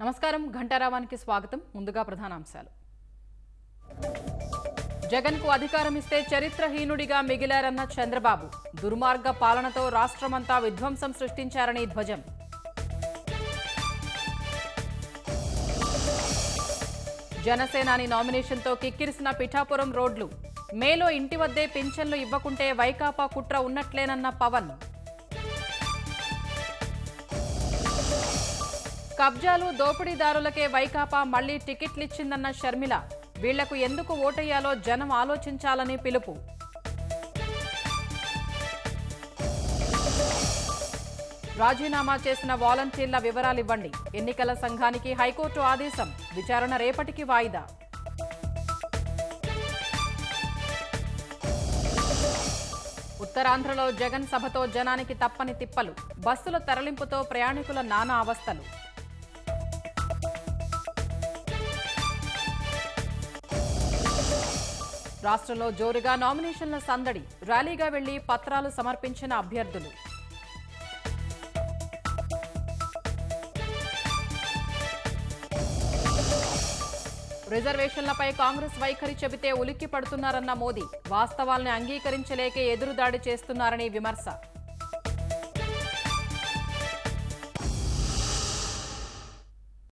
నమస్కారం ఘంటారావానికి స్వాగతం. ముందుగా ప్రధానాంశాలు. జగన్కు అధికారం ఇస్తే చరిత్రహీనుడిగా మిగిలారన్న చంద్రబాబు. దుర్మార్గ పాలనతో రాష్ట్రమంతా విధ్వంసం సృష్టించారని ధ్వజం. జనసేనాని నామినేషన్తో కిక్కిరిసిన పిఠాపురం రోడ్లు. మేలో ఇంటి వద్దే పింఛన్లు ఇవ్వకుంటే వైకాపా కుట్ర ఉన్నట్లేనన్న పవన్. కబ్జాలు దోపిడీదారులకే వైకాపా మళ్లీ టికెట్లిచ్చిందన్న షర్మిల. వీళ్లకు ఎందుకు ఓటేయాలో జనం ఆలోచించాలని పిలుపు. రాజీనామా చేసిన వాలంటీర్ల వివరాలివ్వండి. ఎన్నికల సంఘానికి హైకోర్టు ఆదేశం. విచారణ రేపటికి వాయిదా. ఉత్తరాంధ్రలో జగన్ సభతో జనానికి తప్పని తిప్పలు. బస్సుల తరలింపుతో ప్రయాణికుల నానా అవస్థలు. రాష్ట్రంలో జోరుగా నామినేషన్ల సందడి. ర్యాలీగా వెళ్లి పత్రాలు సమర్పించిన అభ్యర్థులు. రిజర్వేషన్లపై కాంగ్రెస్ వైఖరి చెబితే ఉలిక్కి పడుతున్నారన్న మోదీ. వాస్తవాల్ని అంగీకరించలేకే ఎదురుదాడి చేస్తున్నారని విమర్శ.